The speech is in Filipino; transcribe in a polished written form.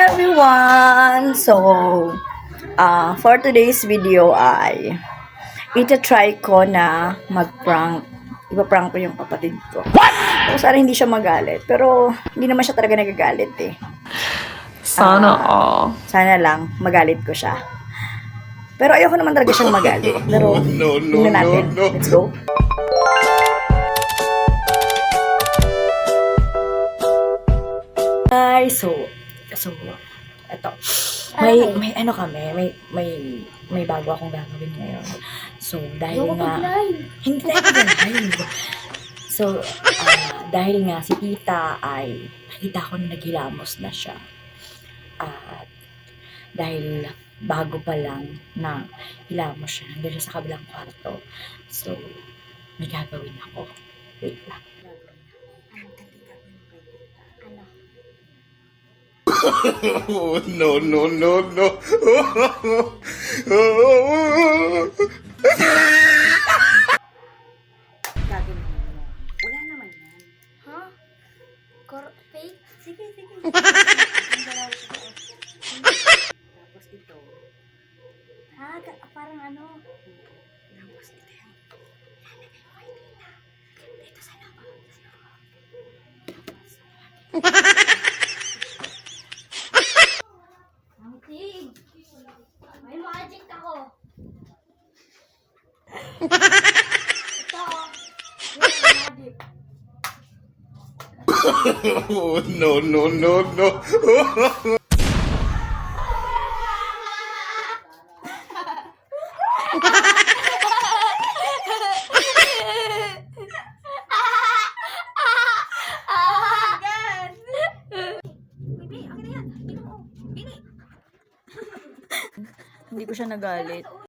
everyone! So, for today's video ay ita-try ko na mag-prank. Ipa-prank ko yung kapatid ko. So, sana hindi siya magalit. Pero, hindi naman siya talaga nagagalit eh. Sana all. Sana lang, magalit ko siya. Pero ayoko naman talaga siyang magalit. Pero, tingnan natin. Let's go. Ay, so, eto. May ano kami, may bago akong gagawin ngayon. So, dahil nga, hindi tayo mag-live. So, dahil nga si tita ay, nakita ko na naghilamos na siya. At, dahil bago pa lang na hilamos siya, nandun siya sa kabilang kwarto. So, may gagawin ako. Wait lang. Oh, no, no, no, no. Gagawin mo. Wala naman yan. Ha? Fake? Sige. Tapos ito. Parang ano? Tapos ito yung lalagay mo kay tita. Dito sa loob. Ang tig! May magic ako! Ito! Yung magic! Oh, no, no, no, no. Hindi ko siya nagalit.